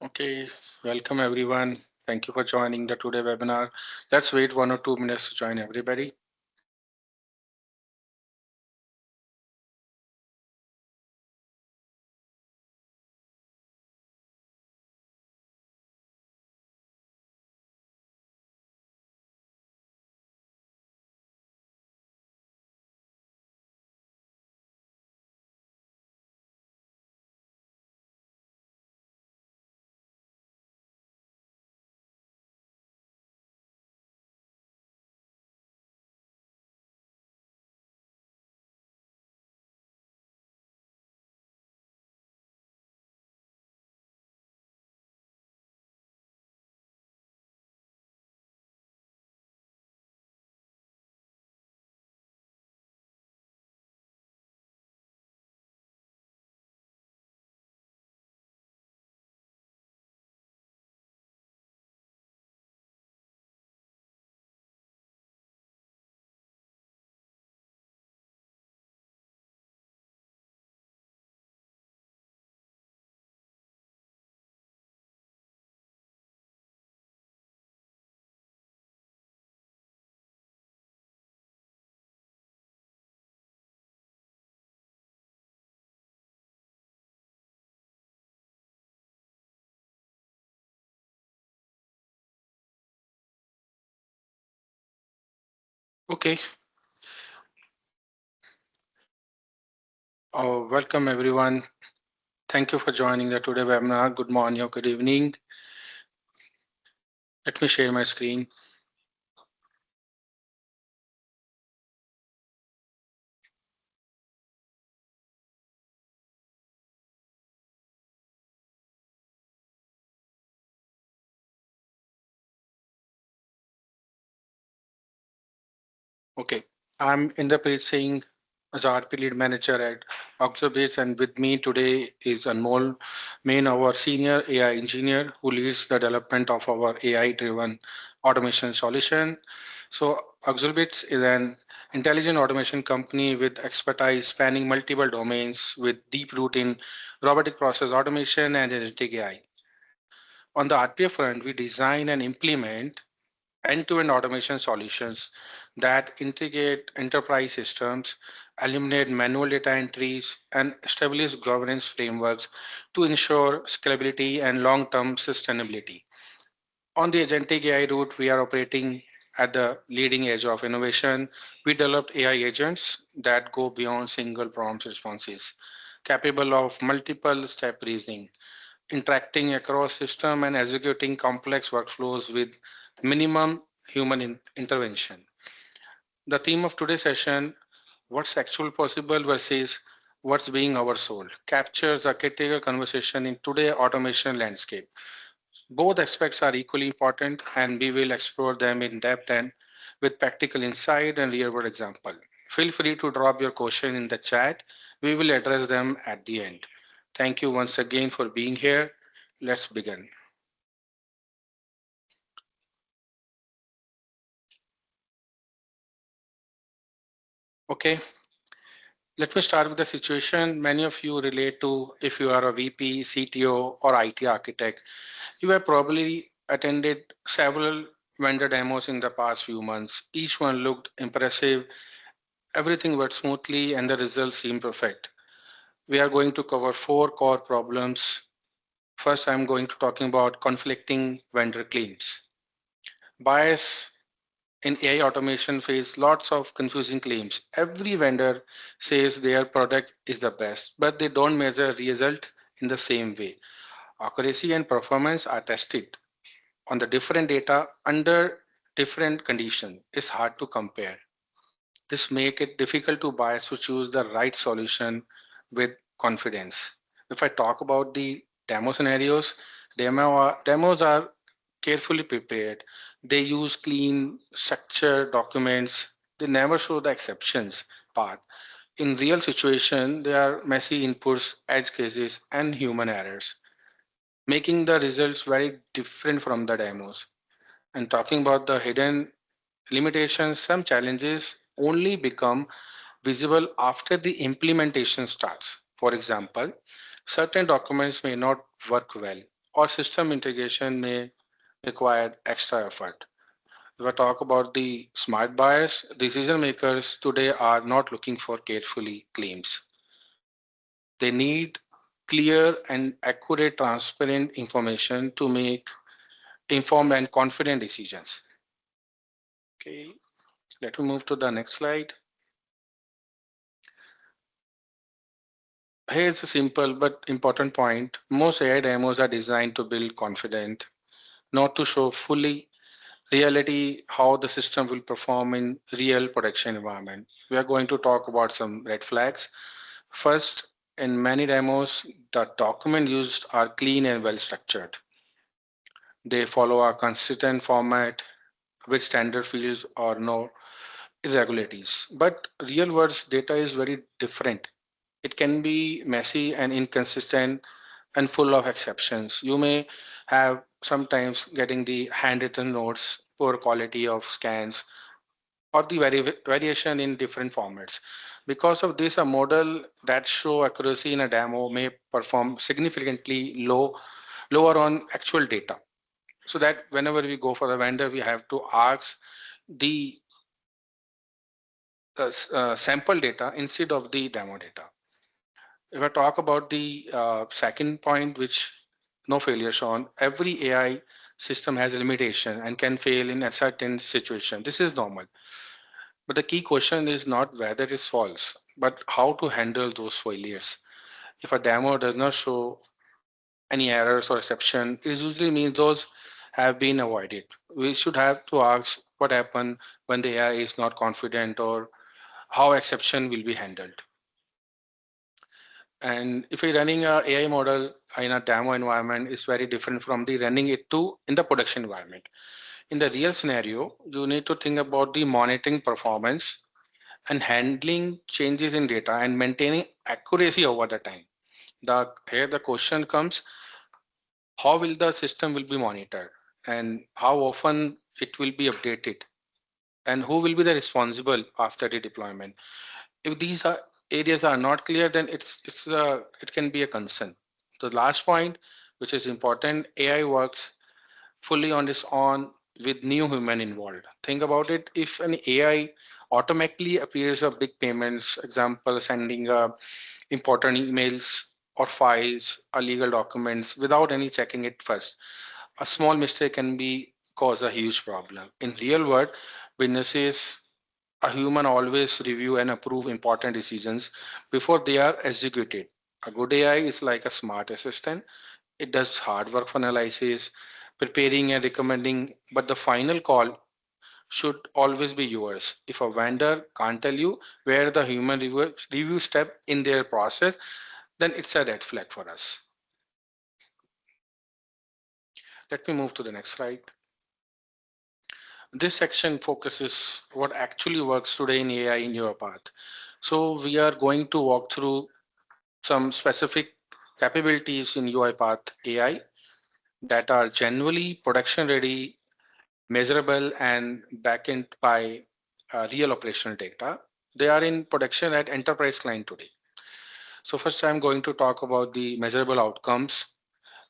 Okay, welcome everyone. Thank you for joining the today webinar. Let's wait 1 or 2 minutes to join everybody. Okay, welcome everyone. Thank you for joining the today webinar. Good morning or good evening. Let me share my screen. Okay, I'm Inderpreet Singh as RP lead manager at Auxiliobits, and with me today is Anmol Main, our senior AI engineer who leads the development of our AI-driven automation solution. So Auxiliobits is an intelligent automation company with expertise spanning multiple domains with deep root in robotic process automation and agentic AI. On the RPA front, we design and implement end-to-end automation solutions that integrate enterprise systems, eliminate manual data entries, and establish governance frameworks to ensure scalability and long-term sustainability. On the agentic AI route, we are operating at the leading edge of innovation. We developed AI agents that go beyond single prompt responses, capable of multiple step reasoning, interacting across system and executing complex workflows with minimum human intervention. The theme of today's session, what's actual possible versus what's being oversold, captures a critical conversation in today's automation landscape. Both aspects are equally important, and we will explore them in depth and with practical insight and real-world example. Feel free to drop your question in the chat. We will address them at the end. Thank you once again for being here. Let's begin. Okay, let me start with the situation many of you relate to. If you are a VP, CTO, or IT architect, you have probably attended several vendor demos in the past few months. Each one looked impressive, everything worked smoothly, and the results seemed perfect. We are going to cover four core problems. First, I'm going to talking about conflicting vendor claims. Bias in AI automation face lots of confusing claims. Every vendor says their product is the best, but they don't measure result in the same way. Accuracy and performance are tested on the different data under different conditions. It's hard to compare. This make it difficult to bias to choose the right solution with confidence. If I talk about the demo scenarios, demos are carefully prepared. They use clean, structured documents. They never show the exceptions path. In real situation, there are messy inputs, edge cases, and human errors, making the results very different from the demos. And talking about the hidden limitations, some challenges only become visible after the implementation starts. For example, certain documents may not work well, or system integration may require extra effort. If I talk about the smart buyers, decision makers today are not looking for carefully claims. They need clear and accurate, transparent information to make informed and confident decisions. Okay, let me move to the next slide. Here's a simple but important point. Most AI demos are designed to build confidence, not to show fully reality how the system will perform in real production environment. We are going to talk about some red flags. First, in many demos, the document used are clean and well structured. They follow a consistent format with standard fields or no irregularities. But real world data is very different. It can be messy and inconsistent and full of exceptions. You may have sometimes getting the handwritten notes, poor quality of scans, or the variation in different formats. Because of this, a model that show accuracy in a demo may perform significantly lower on actual data. So that whenever we go for a vendor, we have to ask the sample data instead of the demo data. If I talk about the second point, which no failure shown, every AI system has a limitation and can fail in a certain situation. This is normal. But the key question is not whether it's false, but how to handle those failures. If a demo does not show any errors or exception, it usually means those have been avoided. We should have to ask what happened when the AI is not confident or how exception will be handled. And if you're running a AI model in a demo environment, it's very different from the running it to in the production environment. In the real scenario, you need to think about the monitoring performance and handling changes in data and maintaining accuracy over the time. Here the question comes, how will the system will be monitored and how often it will be updated and who will be the responsible after the deployment. If these areas are not clear, then it can be a concern. The last point, which is important, AI works fully on its own with new human involved. Think about it. If an AI automatically appears of big payments, example, sending important emails or files or legal documents without any checking it first, a small mistake can be cause a huge problem. In real world, businesses a human always review and approve important decisions before they are executed. A good AI is like a smart assistant. It does hard work for analysis, preparing and recommending, but the final call should always be yours. If a vendor can't tell you where the human review step in their process, then it's a red flag for us. Let me move to the next slide. This section focuses what actually works today in AI in UiPath. So we are going to walk through some specific capabilities in UiPath AI that are generally production ready, measurable, and backend by real operational data. They are in production at enterprise client today. So first I'm going to talk about the measurable outcomes.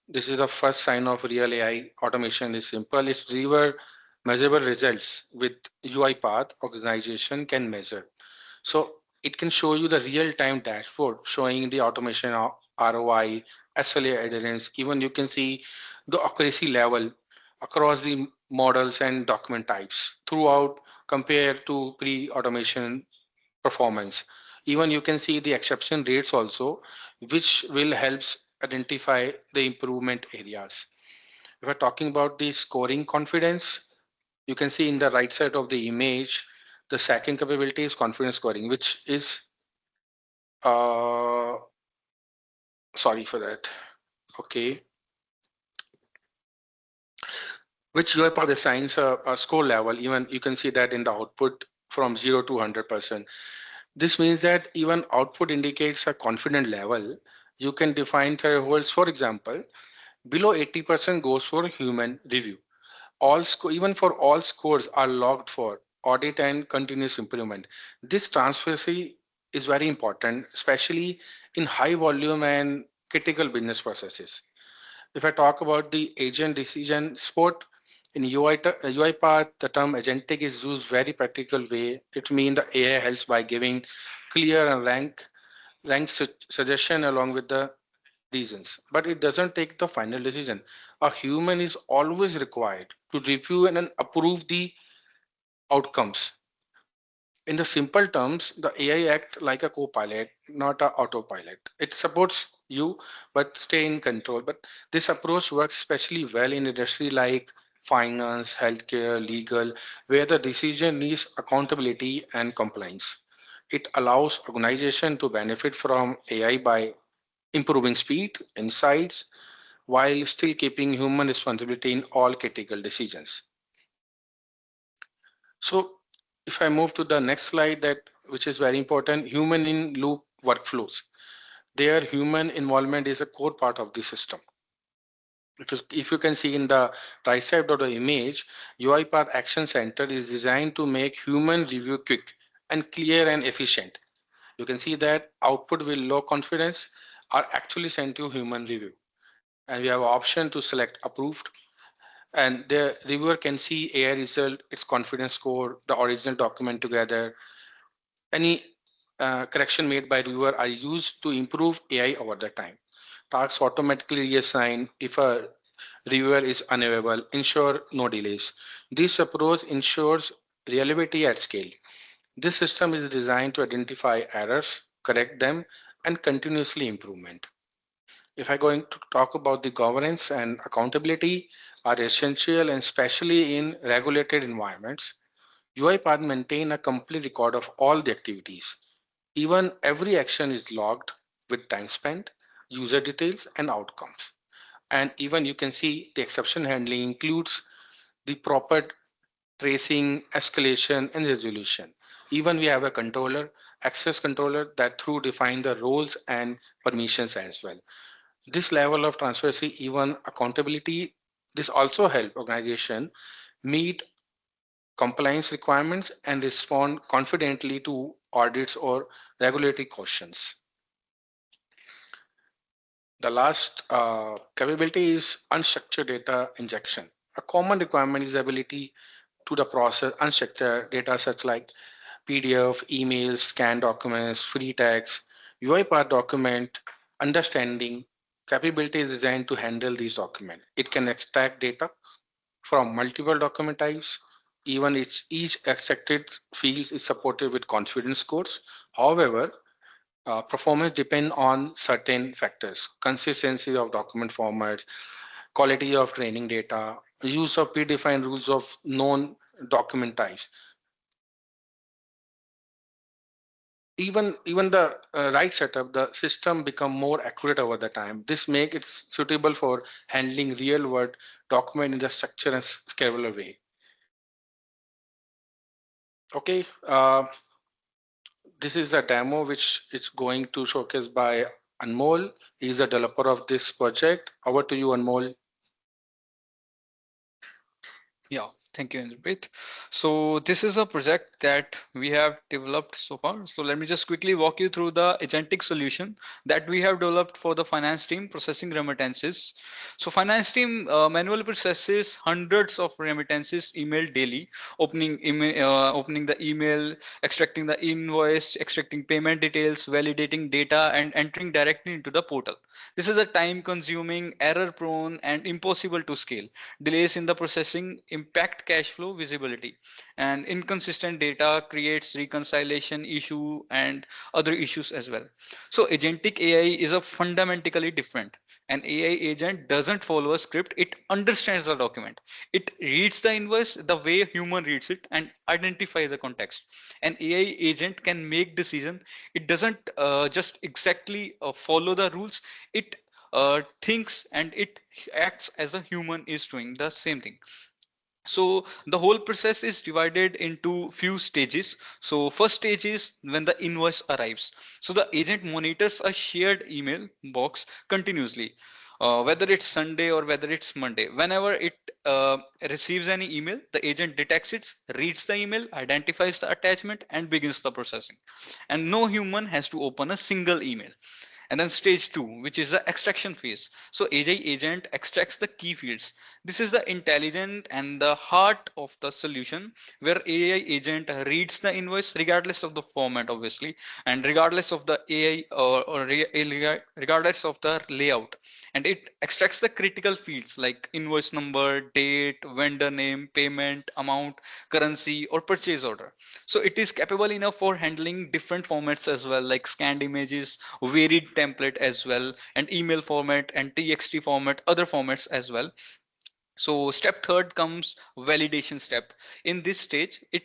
This is the first sign of real AI automation is simple. It's deliver measurable results with UiPath organization can measure. So it can show you the real-time dashboard showing the automation ROI, SLA adherence. Even you can see the accuracy level across the models and document types throughout compared to pre-automation performance. Even you can see the exception rates also, which will helps identify the improvement areas. If we're talking about the scoring confidence, you can see in the right side of the image, the second capability is confidence scoring, which is, uh, sorry for that. Okay. Which UiPath assigns a score level. Even you can see that in the output from 0 to 100%. This means that even output indicates a confident level. You can define thresholds. For example, below 80% goes for human review. Even for all scores are logged for audit and continuous improvement. This transparency is very important, especially in high volume and critical business processes. If I talk about the agent decision support in UiPath, the term agentic is used very practical way. It means the AI helps by giving clear and suggestion along with the reasons, but it doesn't take the final decision. A human is always required to review and then approve the outcomes. In the simple terms, the AI act like a co-pilot, not a autopilot. It supports you, but stay in control. But this approach works especially well in industry like finance, healthcare, legal, where the decision needs accountability and compliance. It allows organization to benefit from AI by improving speed, insights, while still keeping human responsibility in all critical decisions. So if I move to the next slide, that which is very important, human in loop workflows. Their human involvement is a core part of the system. If you can see in the right side of the image, UiPath Action Center is designed to make human review quick and clear and efficient. You can see that output with low confidence are actually sent to human review. And we have option to select approved, and the reviewer can see AI result, its confidence score, the original document together. Any correction made by reviewer are used to improve AI over the time. Tasks automatically reassign if a reviewer is unavailable, ensure no delays. This approach ensures reliability at scale. This system is designed to identify errors, correct them, and continuously improvement. If I'm going to talk about the governance and accountability are essential, and especially in regulated environments, UiPath maintain a complete record of all the activities. Even every action is logged with time spent, user details, and outcomes. And even you can see the exception handling includes the proper tracing, escalation, and resolution. Even we have a controller, access controller that through define the roles and permissions as well. This level of transparency, even accountability, this also help organization meet compliance requirements and respond confidently to audits or regulatory questions. The last capability is unstructured data injection. A common requirement is ability to the process unstructured data such like PDF, emails, scanned documents, free text, UiPath document, understanding capability is designed to handle these documents. It can extract data from multiple document types. Even each extracted field is supported with confidence scores. However, performance depend on certain factors: consistency of document formats, quality of training data, use of predefined rules of known document types. Even the right setup, the system become more accurate over the time. This make it suitable for handling real world document in the structured and scalable way. Okay, this is a demo which is going to showcase by Anmol. He's a developer of this project. Over to you, Anmol. Yeah, thank you, Indrpreet. So this is a project that we have developed so far. So let me just quickly walk you through the agentic solution that we have developed for the finance team processing remittances. So finance team manually processes hundreds of remittances emailed daily, opening the email, extracting the invoice, extracting payment details, validating data, and entering directly into the portal. This is a time-consuming, error-prone, and impossible to scale. Delays in the processing impact cash flow visibility, and inconsistent data creates reconciliation issue and other issues as well. So agentic AI is a fundamentally different. An AI agent doesn't follow a script, it understands the document. It reads the invoice the way a human reads it and identify the context. An AI agent can make decision. It doesn't just exactly follow the rules. It thinks and it acts as a human is doing the same thing. So the whole process is divided into few stages. So first stage is when the invoice arrives. So the agent monitors a shared email box continuously, whether it's Sunday or whether it's Monday. Whenever it receives any email, the agent detects it, reads the email, identifies the attachment, and begins the processing. And no human has to open a single email. And then stage two, which is the extraction phase. So AI agent extracts the key fields. This is the intelligent and the heart of the solution, where AI agent reads the invoice regardless of the format, obviously, and regardless of the AI regardless of the layout. And it extracts the critical fields like invoice number, date, vendor name, payment, amount, currency, or purchase order. So it is capable enough for handling different formats as well, like scanned images, varied template as well, and email format and txt format, other formats as well. So step third comes validation step. In this stage, it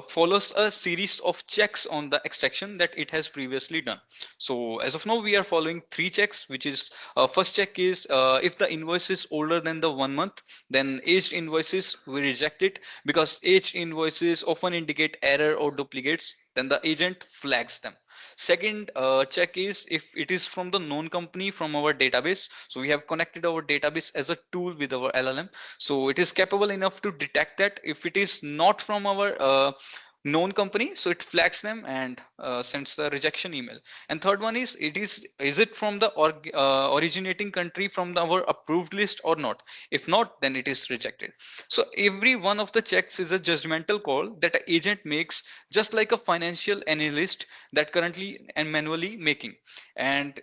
follows a series of checks on the extraction that it has previously done. So as of now, we are following three checks, which is first check is if the invoice is older than the 1 month, then aged invoices we reject it because aged invoices often indicate error or duplicates. Then the agent flags them. Second check is if it is from the known company from our database. So we have connected our database as a tool with our LLM. So it is capable enough to detect that. If it is not from our known company, so it flags them and sends the rejection email. And third one is it from the originating country from our approved list or not? If not, then it is rejected. So every one of the checks is a judgmental call that an agent makes, just like a financial analyst that currently and manually making. And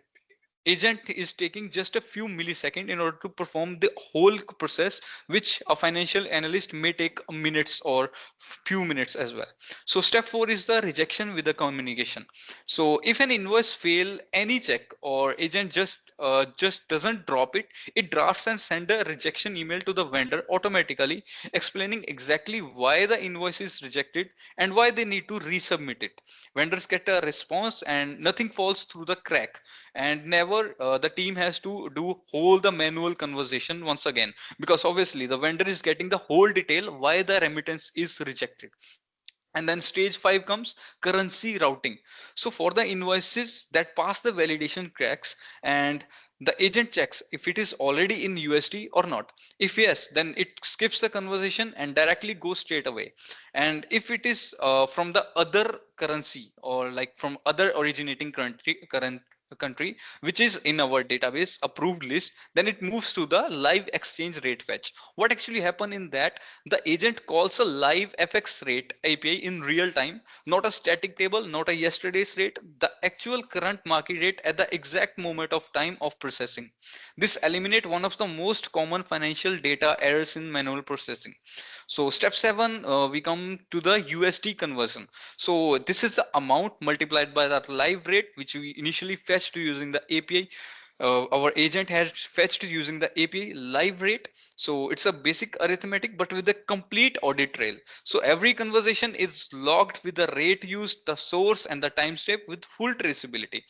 agent is taking just a few milliseconds in order to perform the whole process, which a financial analyst may take minutes or few minutes as well. So step 4 is the rejection with the communication. So if an invoice fail any check, or agent just doesn't drop it, it drafts and send a rejection email to the vendor automatically, explaining exactly why the invoice is rejected and why they need to resubmit it. Vendors get a response and nothing falls through the crack, and never the team has to do whole the manual conversation once again, because obviously the vendor is getting the whole detail why the remittance is rejected. And then stage 5 comes currency routing. So for the invoices that pass the validation cracks, and the agent checks if it is already in USD or not. If yes, then it skips the conversation and directly goes straight away. And if it is from the other currency, or like from other originating country which is in our database approved list, then it moves to the live exchange rate fetch. What actually happened in that, the agent calls a live FX rate API in real time, not a static table, not a yesterday's rate, the actual current market rate at the exact moment of time of processing. This eliminates one of the most common financial data errors in manual processing. So step 7, we come to the USD conversion. So this is the amount multiplied by that live rate which we initially fetched using the API. Our agent has fetched using the API live rate. So it's a basic arithmetic, but with a complete audit trail. So every conversation is logged with the rate used, the source, and the timestamp with full traceability.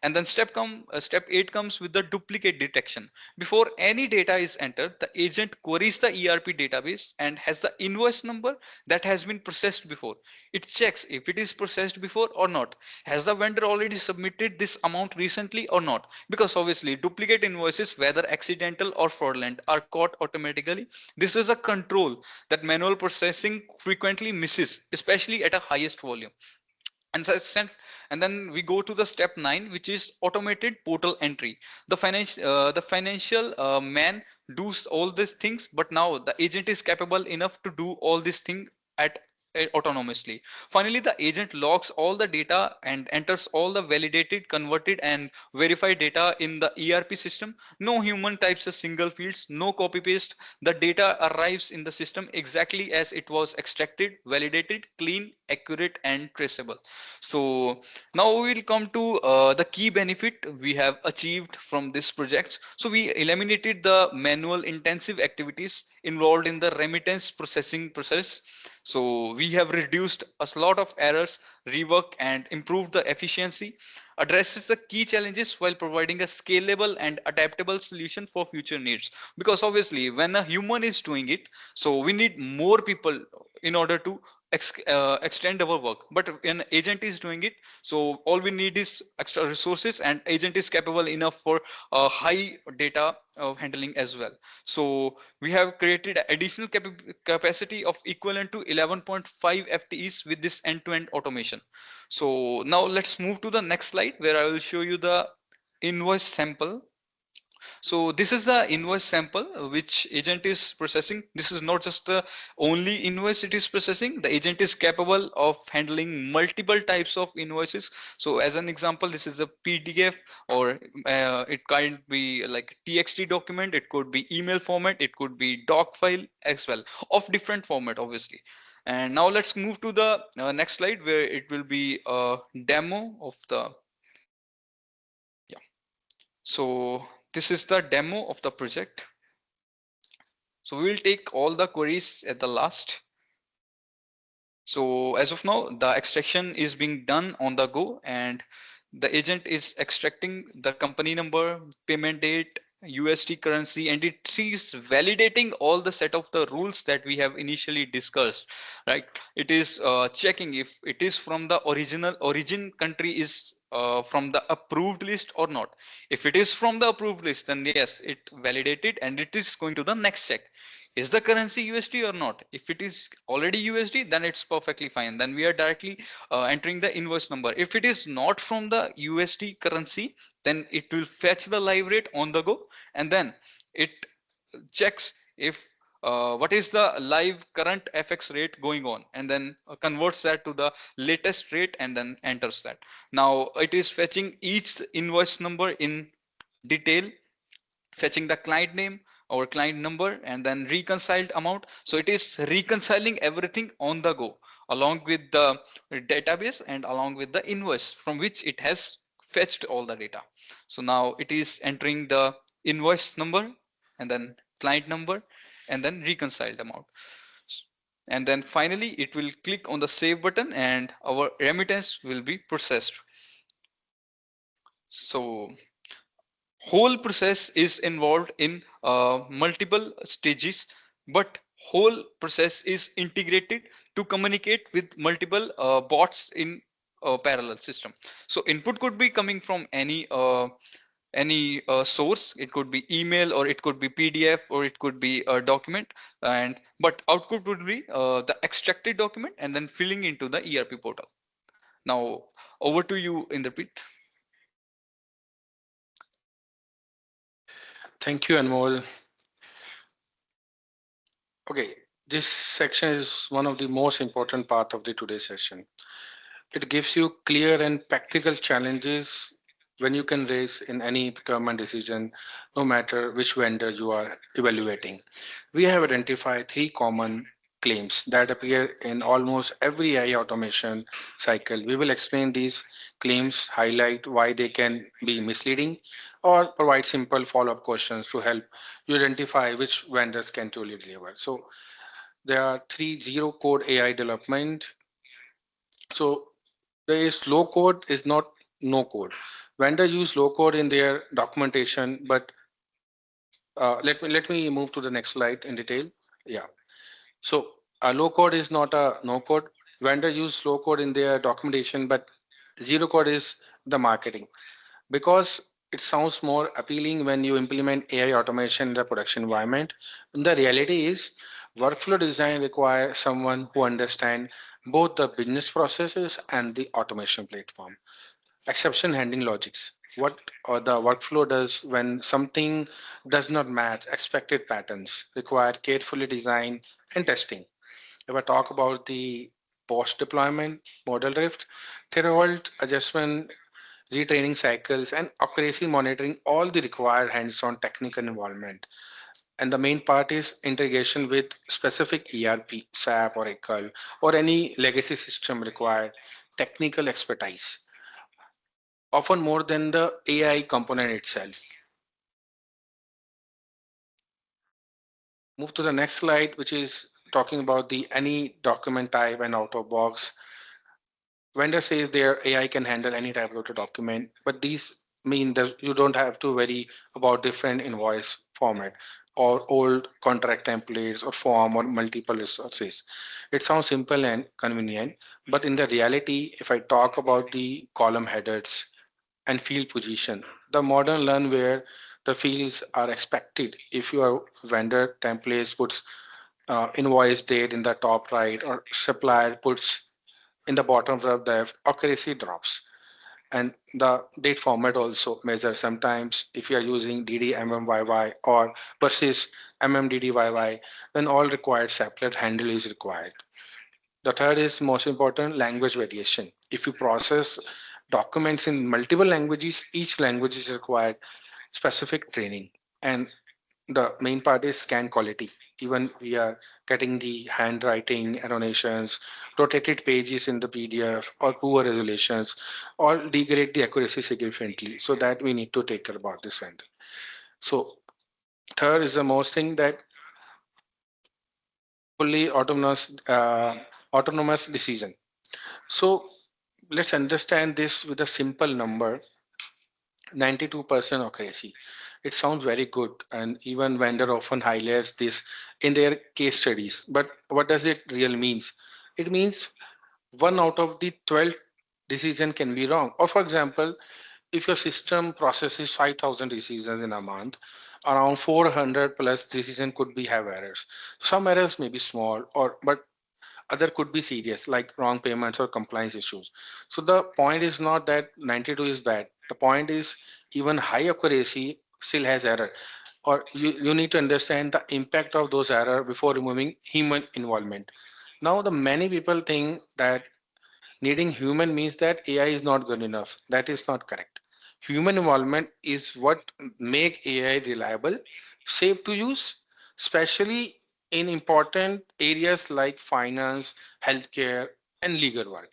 And then step 8 comes with the duplicate detection. Before any data is entered, the agent queries the ERP database and has the invoice number that has been processed before. It checks if it is processed before or not. Has the vendor already submitted this amount recently or not? Because obviously duplicate invoices, whether accidental or fraudulent, are caught automatically. This is a control that manual processing frequently misses, especially at a highest volume. And then we go to the step 9, which is automated portal entry. The financial man does all these things, but now the agent is capable enough to do all these things at autonomously. Finally, the agent logs all the data and enters all the validated, converted, and verified data in the ERP system. No human types a single fields, no copy paste. The data arrives in the system exactly as it was extracted, validated, clean, accurate, and traceable. So now we will come to the key benefit we have achieved from this project. So we eliminated the manual intensive activities involved in the remittance processing process. So we have reduced a lot of errors, rework, and improved the efficiency, addresses the key challenges while providing a scalable and adaptable solution for future needs. Because obviously when a human is doing it, so we need more people in order to extend our work, but an agent is doing it. So all we need is extra resources, and agent is capable enough for high data handling as well. So we have created additional capacity of equivalent to 11.5 FTEs with this end-to-end automation. So now let's move to the next slide, where I will show you the invoice sample. So this is the invoice sample which agent is processing. This is not just the only invoice it is processing. The agent is capable of handling multiple types of invoices. So as an example, this is a PDF, or it can be like TXT document. It could be email format. It could be doc file as well, of different format, obviously. And now let's move to the next slide, where it will be a demo of the, yeah. So this is the demo of the project. So we will take all the queries at the last. So as of now, the extraction is being done on the go, and the agent is extracting the company number, payment date, USD currency, and it is validating all the set of the rules that we have initially discussed, right? It is checking if it is from the origin country is from the approved list or not. If it is from the approved list, then yes, it validated, and it is going to the next check. Is the currency USD or not? If it is already USD, then it's perfectly fine. Then we are directly entering the invoice number. If it is not from the USD currency, then it will fetch the live rate on the go, and then it checks if what is the live current FX rate going on, and then converts that to the latest rate and then enters that. Now it is fetching each invoice number in detail, fetching the client name or client number, and then reconciled amount. So it is reconciling everything on the go, along with the database and along with the invoice from which it has fetched all the data. So now it is entering the invoice number, and then client number, and then reconciled amount. And then finally it will click on the save button, and our remittance will be processed. So whole process is involved in multiple stages, but whole process is integrated to communicate with multiple bots in a parallel system. So input could be coming from any source. It could be email, or it could be PDF, or it could be a document, and but output would be the extracted document and then filling into the ERP portal. Now over to you, Indrapit. Thank you, Anmol. Okay, this section is one of the most important part of the today's session. It gives you clear and practical challenges when you can raise in any procurement decision, no matter which vendor you are evaluating. We have identified three common claims that appear in almost every AI automation cycle. We will explain these claims, highlight why they can be misleading, or provide simple follow-up questions to help you identify which vendors can truly deliver. So there are three zero code AI development. So there is low code is not no code. Vendor use low code in their documentation, but let me move to the next slide in detail. Yeah. So a low code is not a no code. Vendor use low code in their documentation, but zero code is the marketing because it sounds more appealing when you implement AI automation in the production environment. The reality is workflow design requires someone who understands both the business processes and the automation platform. Exception handling logics. What the workflow does when something does not match expected patterns require carefully design and testing. If I talk about the post deployment model drift, threshold adjustment, retraining cycles, and accuracy monitoring, all the required hands-on technical involvement. And the main part is integration with specific ERP, SAP, Oracle, or any legacy system required technical expertise, often more than the AI component itself. Move to the next slide, which is talking about the any document type and out of box. Vendor says their AI can handle any type of document, but these mean that you don't have to worry about different invoice format. or old contract templates or form or multiple resources. It sounds simple and convenient, but in the reality, if I talk about the column headers and field position, the modern learn where the fields are expected. If your vendor templates puts invoice date in the top right or supplier puts in the bottom of the accuracy drops. And the date format also measures sometimes if you are using DDMMYY or versus MMDDYY, then all required separate handle is required. The third is most important language variation. If you process documents in multiple languages, each language is required specific training. And the main part is scan quality. Even we are getting the handwriting annotations, rotated pages in the PDF or poor resolutions, all degrade the accuracy significantly. So that we need to take care about this vendor. So third is the most thing that fully autonomous decision. So let's understand this with a simple number, 92% accuracy. It sounds very good, and even vendor often highlights this in their case studies. But what does it really means? It means one out of the 12 decision can be wrong. Or for example, if your system processes 5,000 decisions in a month, around 400 plus decision could be have errors. Some errors may be small, or but other could be serious like wrong payments or compliance issues. So the point is not that 92 is bad. The point is even high accuracy still has error, or you need to understand the impact of those error before removing human involvement. Now the many people think that needing human means that AI is not good enough. That is not correct. Human involvement is what make AI reliable, safe to use, especially in important areas like finance, healthcare, and legal work.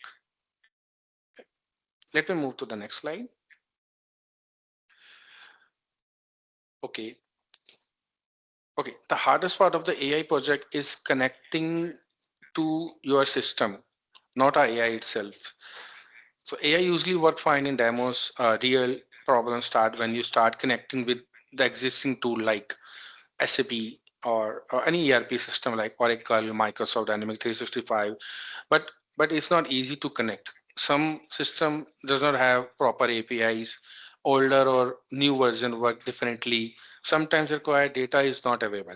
Let me move to the next slide. Okay. Okay. The hardest part of the AI project is connecting to your system, not AI itself. So AI usually work fine in demos. Real problems start when you start connecting with the existing tool like SAP or any ERP system like Oracle, Microsoft Dynamics 365. But it's not easy to connect. Some system does not have proper APIs. Older or new version work differently. Sometimes required data is not available.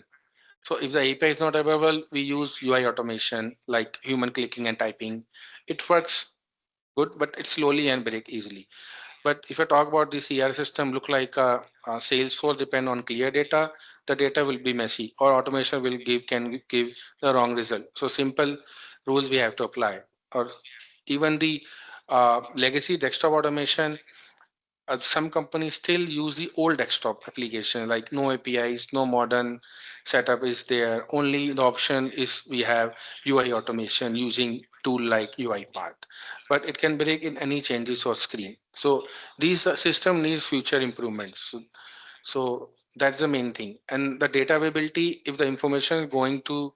So if the API is not available, we use UI automation like human clicking and typing. It works good, but it's slowly and break easily. But if I talk about the CR system, look like a Salesforce depend on clear data, the data will be messy, or automation will give the wrong result. So simple rules we have to apply. Or even the legacy desktop automation, some companies still use the old desktop application, like no APIs, no modern setup is there. Only the option is we have UI automation using tool like UiPath, but it can break in any changes or screen. So these system needs future improvements. So that's the main thing. And the data availability, if the information is going to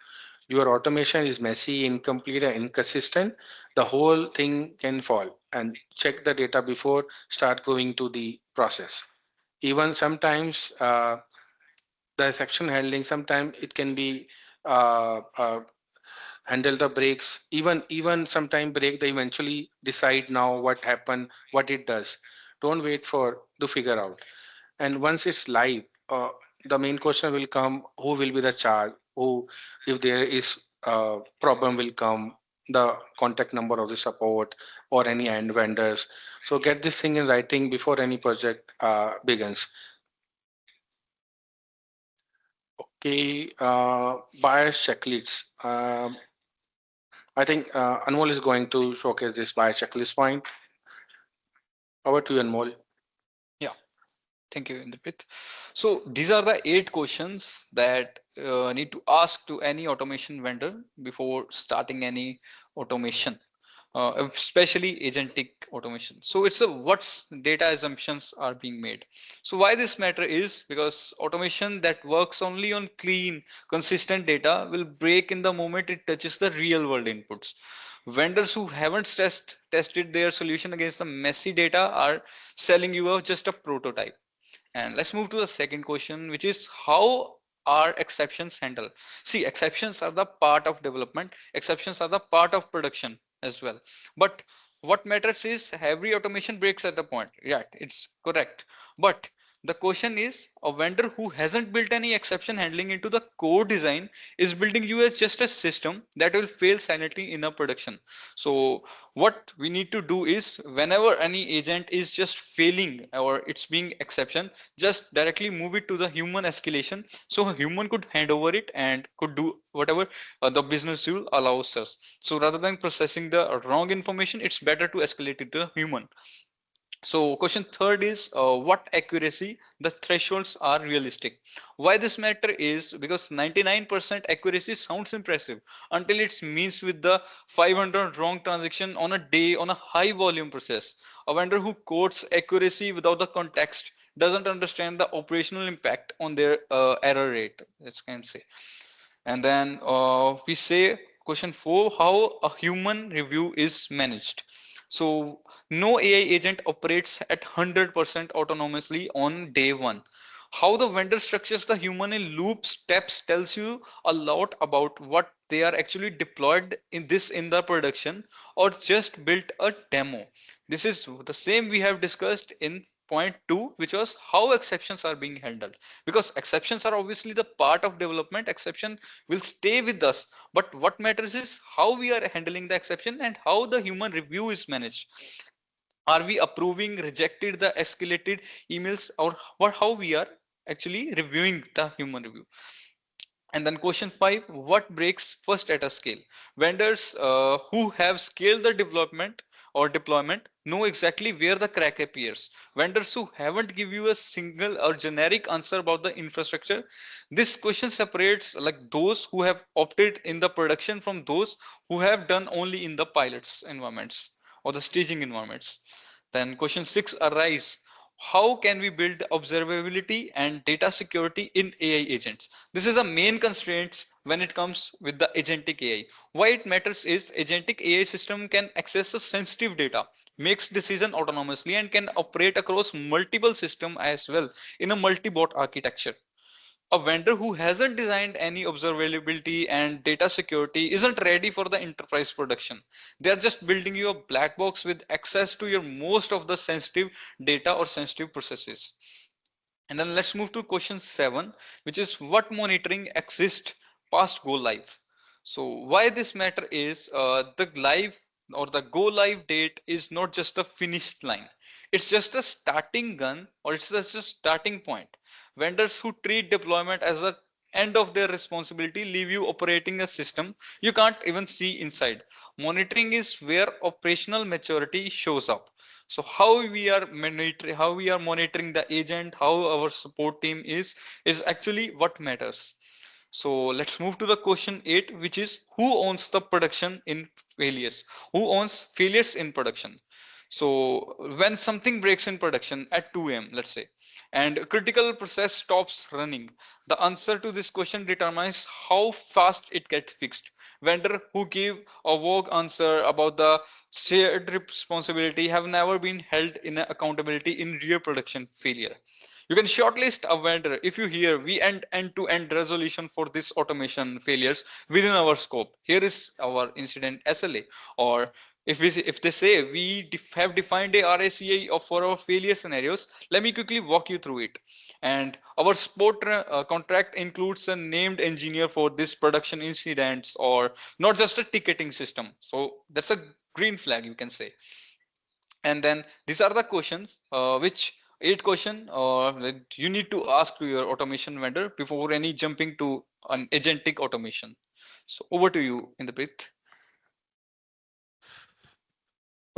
your automation is messy, incomplete, and inconsistent, the whole thing can fall. And check the data before start going to the process. Even sometimes the section handling, sometimes it can be handle the breaks. Even sometime break, they eventually decide now what happened, what it does. Don't wait for to figure out. And once it's live, the main question will come: who will be the charge? Who, if there is a problem, will come the contact number of the support or any end vendors. So get this thing in writing before any project begins. Okay, bias checklists. I think Anmol is going to showcase this bias checklist point. Over to you, Anmol. Yeah. Thank you, Indipit. So these are the 8 questions that need to ask to any automation vendor before starting any automation, especially agentic automation. So it's a what's data assumptions are being made. So why this matter is because automation that works only on clean, consistent data will break in the moment it touches the real world inputs. Vendors who haven't tested their solution against the messy data are selling you just a prototype. And let's move to the second question, which is how are exceptions handle? See, exceptions are the part of development, exceptions are the part of production as well. But what matters is every automation breaks at a point. Yeah, it's correct. But the question is, a vendor who hasn't built any exception handling into the core design is building you as just a system that will fail silently in a production. So what we need to do is, whenever any agent is just failing or it's being exception, just directly move it to the human escalation, so a human could hand over it and could do whatever the business rule allows us. So rather than processing the wrong information, it's better to escalate it to a human. So question third is, what accuracy the thresholds are realistic. Why this matter is because 99% accuracy sounds impressive until it's means with the 500 wrong transaction on a day on a high volume process. A vendor who quotes accuracy without the context doesn't understand the operational impact on their error rate, as can say. And then we say question 4, how a human review is managed. So no AI agent operates at 100% autonomously on day one. How the vendor structures the human in loop steps tells you a lot about what they are actually deployed in this in the production or just built a demo. This is the same we have discussed in point 2, which was how exceptions are being handled, because exceptions are obviously the part of development. Exception will stay with us, but what matters is how we are handling the exception and how the human review is managed. Are we approving rejected the escalated emails, or what, how we are actually reviewing the human review. And then question 5, what breaks first at a scale? Vendors who have scaled the development or deployment know exactly where the crack appears. Vendors who haven't give you a single or generic answer about the infrastructure. This question separates like those who have opted in the production from those who have done only in the pilots environments or the staging environments. Then question 6 arise. How can we build observability and data security in AI agents? This is a main constraints when it comes with the agentic AI. Why it matters is agentic AI system can access a sensitive data, makes decision autonomously, and can operate across multiple system as well in a multi-bot architecture. A vendor who hasn't designed any observability and data security isn't ready for the enterprise production. They are just building you a black box with access to your most of the sensitive data or sensitive processes. And then let's move to question 7, which is what monitoring exists past go live. So why this matter is, the live or the go live date is not just a finished line. It's just a starting gun, or it's just a starting point. Vendors who treat deployment as a end of their responsibility leave you operating a system you can't even see inside. Monitoring is where operational maturity shows up. So how we are monitoring the agent, how our support team is actually what matters. So let's move to the question 8, which is who owns the production in failures? Who owns failures in production? So when something breaks in production at 2 a.m., let's say, and a critical process stops running, the answer to this question determines how fast it gets fixed. Vendor who give a vague answer about the shared responsibility have never been held in accountability in real production failure. You can shortlist a vendor if you hear we end-to-end resolution for this automation failures within our scope. Here is our incident SLA. Or if they say we have defined a RACI for our failure scenarios, let me quickly walk you through it. And our support contract includes a named engineer for this production incidents, or not just a ticketing system. So that's a green flag, you can say. And then these are the questions which 8 question that you need to ask to your automation vendor before any jumping to an agentic automation. So over to you, in the bit.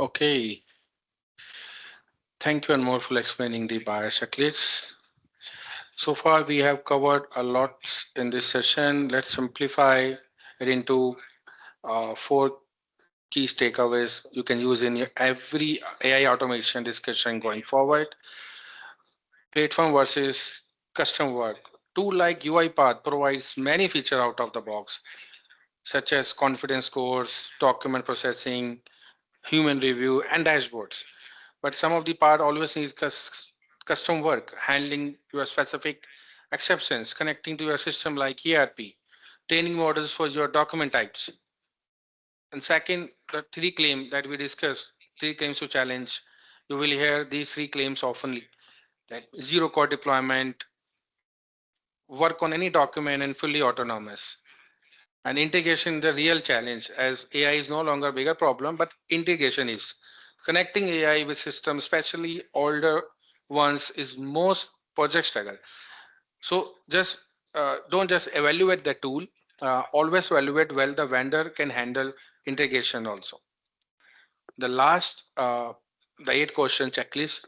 Okay, thank you Anmol for explaining the buyer checklists. So far, we have covered a lot in this session. Let's simplify it into four key takeaways you can use in your every AI automation discussion going forward. Platform versus custom work. Tool like UiPath provides many features out of the box, such as confidence scores, document processing, human review, and dashboards. But some of the part always needs custom work, handling your specific exceptions connecting to your system like ERP, training models for your document types. And second, the three claim that we discussed, three claims to challenge. You will hear these three claims oftenly, that zero code deployment, work on any document and fully autonomous. And integration, the real challenge, as AI is no longer a bigger problem, but integration is. Connecting AI with systems, especially older ones, is most project struggle. So just don't just evaluate the tool, always evaluate well the vendor can handle integration also. The last, the 8 question checklist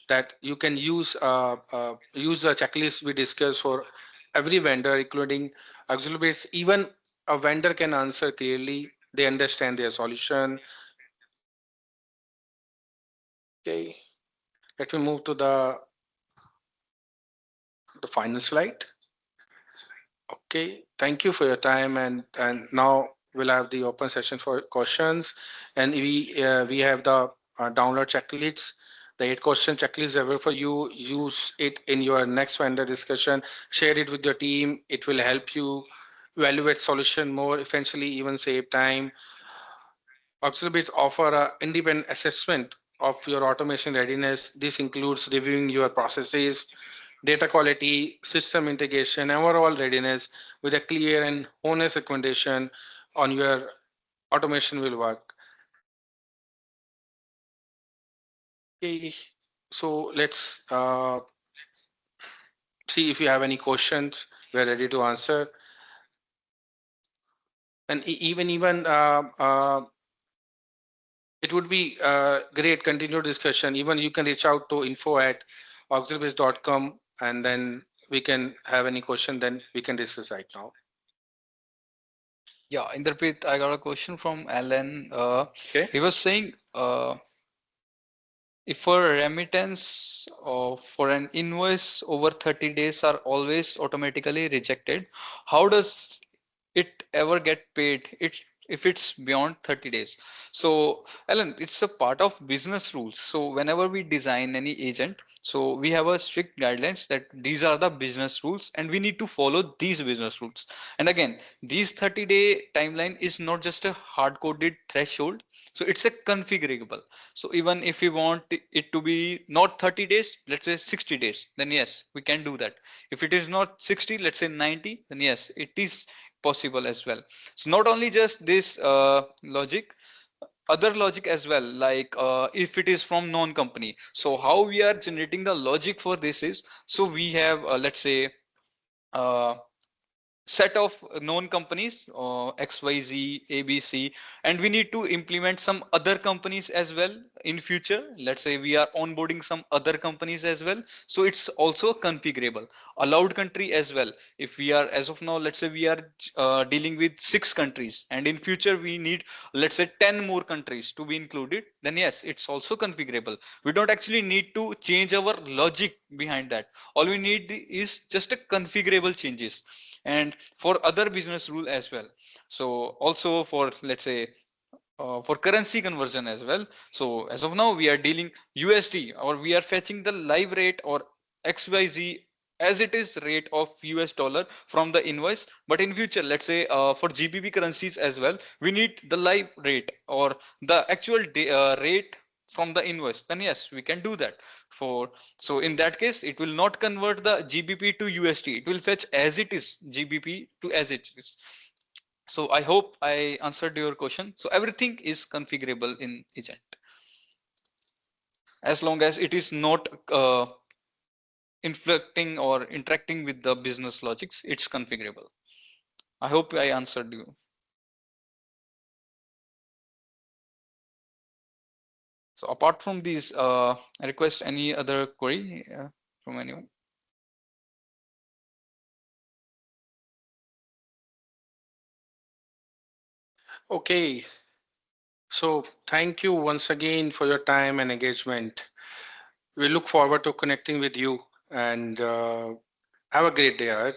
that you can use the checklist we discussed for every vendor, including Auxiliobits. Even a vendor can answer clearly. They understand their solution. Okay, let me move to the final slide. Okay, thank you for your time, and now we'll have the open session for questions, and we have the download checklists. The 8 question checklist available for you. Use it in your next vendor discussion. Share it with your team. It will help you evaluate solution more eventually, even save time. Auxiliobits offer a independent assessment of your automation readiness. This includes reviewing your processes, data quality, system integration, and overall readiness with a clear and honest recommendation on your automation will work. Okay, so let's see if you have any questions. We're ready to answer. And it would be great continued discussion. Even you can reach out to info@auxiliobits.com, and then we can have any question. Then we can discuss right now. Yeah, Inderpreet, I got a question from Alan. Okay. He was saying, if a remittance for an invoice over 30 days are always automatically rejected, how does it ever get paid if it's beyond 30 days? So Alan, it's a part of business rules. So whenever we design any agent, so we have a strict guidelines that these are the business rules and we need to follow these business rules. And again, these 30-day timeline is not just a hard coded threshold, so it's a configurable. So even if we want it to be not 30 days, let's say 60 days, then yes, we can do that. If it is not 60, let's say 90, then yes, it is possible as well. So not only just this logic, other logic as well, like if it is from non-company. So how we are generating the logic for this is, so we have let's say uh, set of known companies, XYZ, ABC, and we need to implement some other companies as well in future. Let's say we are onboarding some other companies as well, so it's also configurable. Allowed country as well. If we are, as of now, let's say we are dealing with 6 countries, and in future we need, let's say, 10 more countries to be included, then yes, it's also configurable. We don't actually need to change our logic behind that. All we need is just a configurable changes. And for other business rule as well, so also for, let's say, for currency conversion as well. So as of now we are dealing USD, or we are fetching the live rate or XYZ as it is rate of US dollar from the invoice. But in future, let's say for GBP currencies as well, we need the live rate or the actual rate from the invoice, then yes, we can do that. For, so in that case, it will not convert the GBP to USD, it will fetch as it is GBP to as it is. So I hope I answered your question. So everything is configurable in agent as long as it is not inflecting or interacting with the business logics, it's configurable. I hope I answered you. So apart from these, I request any other query from anyone. Okay. So thank you once again for your time and engagement. We look forward to connecting with you, and have a great day ahead.